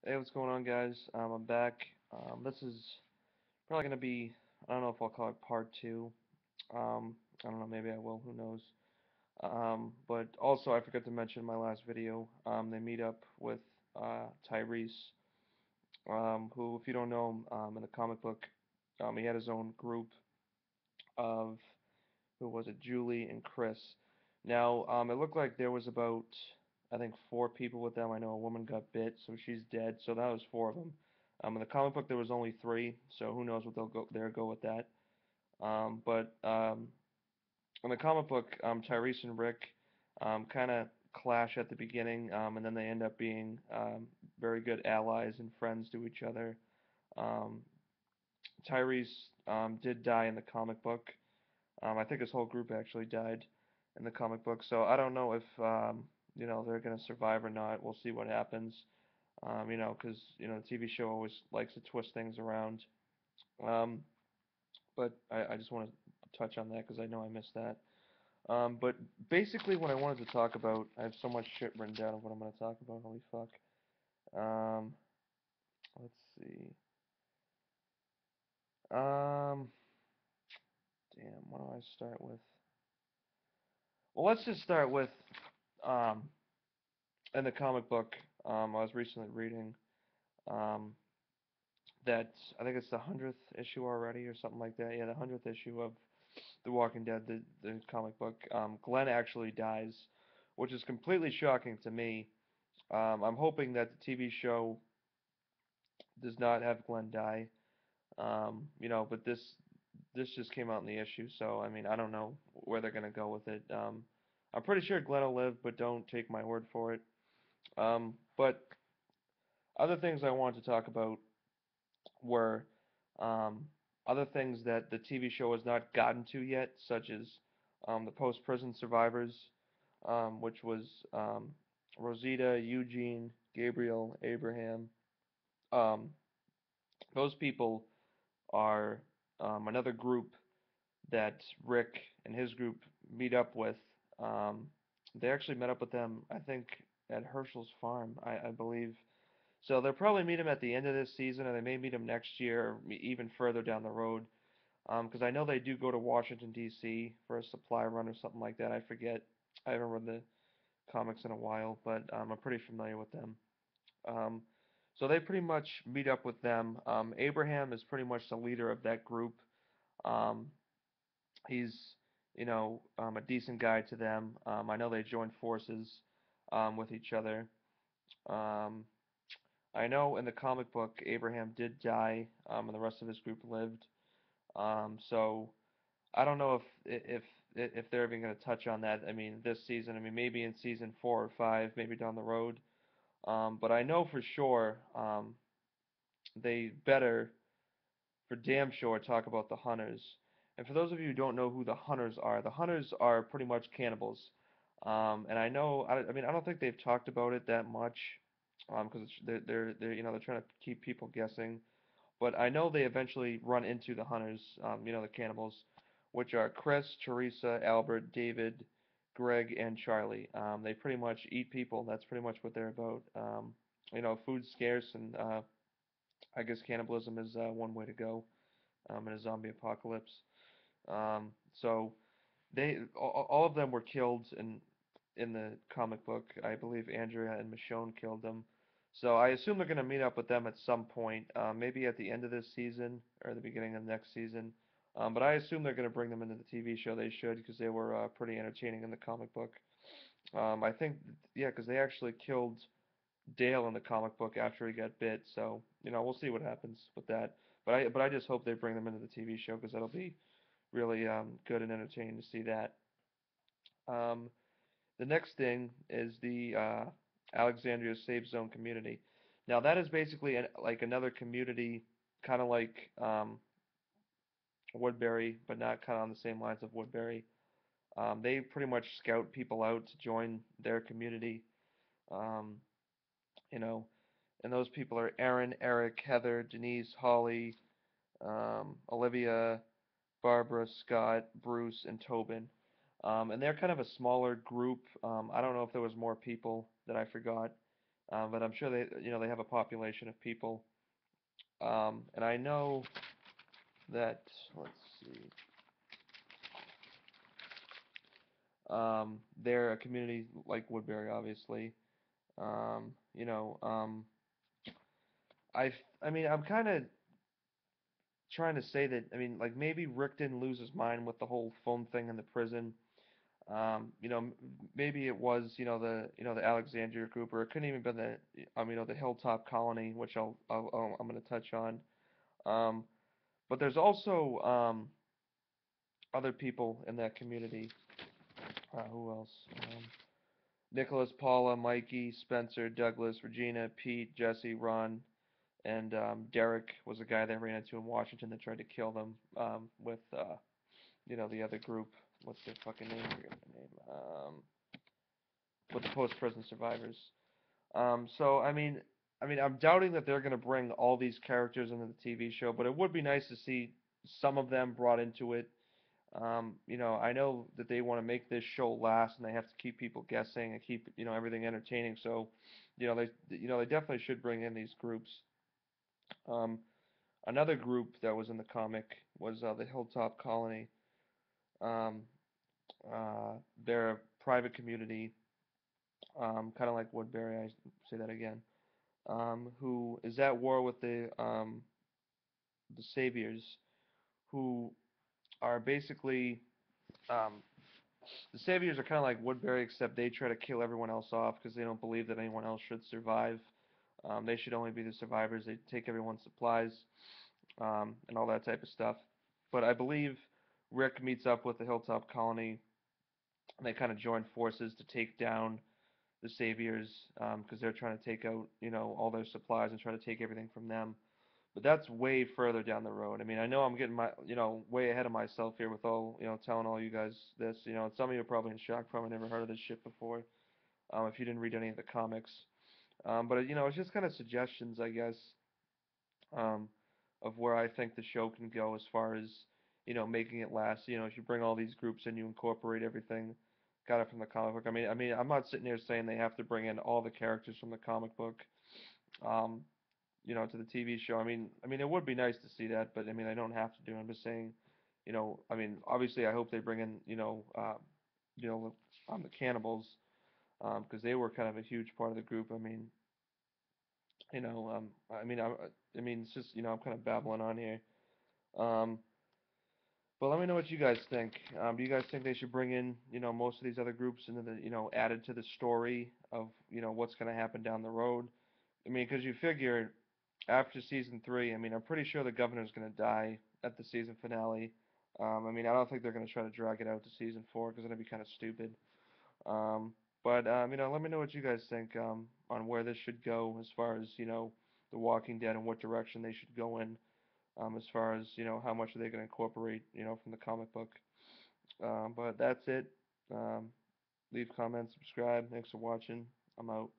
Hey, what's going on, guys? I'm back. This is probably going to be, I don't know if I'll call it part two. I don't know, maybe I will, who knows. But also, I forgot to mention in my last video, they meet up with Tyrese, who, if you don't know him, in the comic book, he had his own group of, who was it, Julie and Chris. Now, it looked like there was about, I think, four people with them. I know a woman got bit, so she's dead. So that was four of them. In the comic book, there was only three, so who knows what they'll go with that. But in the comic book, Tyrese and Rick kind of clash at the beginning, and then they end up being very good allies and friends to each other. Um, Tyrese did die in the comic book. I think his whole group actually died in the comic book, so I don't know if they're gonna survive or not. We'll see what happens. Because the TV show always likes to twist things around. Um, but I just want to touch on that because I know I missed that. But basically, what I wanted to talk about, I have so much shit written down of what I'm gonna talk about. Holy fuck. Um, let's see. Um, damn, what do I start with? Well, let's just start with um, in the comic book. I was recently reading um, that I think it's the 100th issue already or something like that. Yeah, the 100th issue of The Walking Dead, the comic book. Glenn actually dies, which is completely shocking to me. I'm hoping that the TV show does not have Glenn die. But this just came out in the issue, so I mean I don't know where they're gonna go with it. I'm pretty sure Glenn will live, but don't take my word for it. But other things I wanted to talk about were um, other things that the TV show has not gotten to yet, such as the post-prison survivors, which was um, Rosita, Eugene, Gabriel, Abraham. Um, those people are another group that Rick and his group meet up with. Um, they actually met up with them, I think, at Herschel's farm, I believe. So they'll probably meet him at the end of this season, or they may meet him next year, or even further down the road. Because I know they do go to Washington D.C. for a supply run or something like that. I forget. I haven't read the comics in a while, but I'm pretty familiar with them. Um, so they pretty much meet up with them. Abraham is pretty much the leader of that group. Um, he's, a decent guy to them. I know they joined forces with each other. Um, I know in the comic book Abraham did die, and the rest of his group lived. So I don't know if they're even going to touch on that. I mean, this season. I mean, maybe in season 4 or 5, maybe down the road. But I know for sure they better, for damn sure, talk about the hunters. And for those of you who don't know who the hunters are pretty much cannibals. And I know, I mean, I don't think they've talked about it that much, because they're they're trying to keep people guessing. But I know they eventually run into the hunters, the cannibals, which are Chris, Teresa, Albert, David, Greg, and Charlie. They pretty much eat people. That's pretty much what they're about. Food's scarce, and I guess cannibalism is one way to go in a zombie apocalypse. Um, so all of them were killed in the comic book. I believe Andrea and Michonne killed them. So I assume they're going to meet up with them at some point, maybe at the end of this season or the beginning of next season. But I assume they're going to bring them into the TV show. They should, because they were pretty entertaining in the comic book. I think, yeah, because they actually killed Dale in the comic book after he got bit. So we'll see what happens with that. But I just hope they bring them into the TV show because that'll be really good and entertaining to see that. Um, the next thing is the Alexandria Safe Zone community. Now that is basically like another community, kind of like Woodbury, but not kind of on the same lines of Woodbury. They pretty much scout people out to join their community. Um, you know, and those people are Aaron, Eric, Heather, Denise, Holly, Olivia, Barbara, Scott, Bruce, and Tobin. And they're kind of a smaller group. I don't know if there was more people that I forgot. But I'm sure they have a population of people. And I know that, let's see, they're a community like Woodbury, obviously. Um, you know, um, I mean, I'm kind of trying to say that, I mean, like maybe Rick didn't lose his mind with the whole phone thing in the prison. Maybe it was, the Alexandria group, or it couldn't even been the Hilltop Colony, which I'm going to touch on. Um, but there's also other people in that community. Who else? Nicholas, Paula, Mikey, Spencer, Douglas, Regina, Pete, Jesse, Ron, and Derek was a guy that ran into in Washington that tried to kill them with the other group. What's their fucking name? I forget their name. With the post-prison survivors. So I mean, I'm doubting that they're gonna bring all these characters into the TV show, but it would be nice to see some of them brought into it. I know that they want to make this show last, and they have to keep people guessing and keep everything entertaining. So, they definitely should bring in these groups. Um, Another group that was in the comic was the Hilltop Colony. Um, they're a private community, kind of like Woodbury. I say that again. Who is at war with the Saviors, who are basically um, the Saviors are kind of like Woodbury, except they try to kill everyone else off because they don't believe that anyone else should survive. They should only be the survivors. They take everyone's supplies and all that type of stuff. But I believe Rick meets up with the Hilltop Colony, and they kind of join forces to take down the Saviors because they're trying to take out, all their supplies and try to take everything from them. But that's way further down the road. I mean, I know I'm getting way ahead of myself here with all, telling all you guys this. And some of you are probably in shock, probably never heard of this shit before, if you didn't read any of the comics. But it's just kind of suggestions, I guess, um, of where I think the show can go as far as, making it last. If you bring all these groups in, you incorporate everything, got it from the comic book. I mean, I'm not sitting here saying they have to bring in all the characters from the comic book. Um, to the TV show. I mean, it would be nice to see that, but I mean, I don't have to do it. I'm just saying, I mean, obviously, I hope they bring in, you know, the cannibals, because they were kind of a huge part of the group. I mean, you know, I mean, it's just, I'm kind of babbling on here. Um, but let me know what you guys think. Do you guys think they should bring in, most of these other groups into the, added to the story of, what's going to happen down the road? I mean, because you figure after season three, I mean, I'm pretty sure the governor's going to die at the season finale. I mean, I don't think they're going to try to drag it out to season four because it'd be kind of stupid. Um, but let me know what you guys think on where this should go as far as, The Walking Dead and what direction they should go in as far as, how much are they going to incorporate, from the comic book. But that's it. Um, leave comments, subscribe. Thanks for watching. I'm out.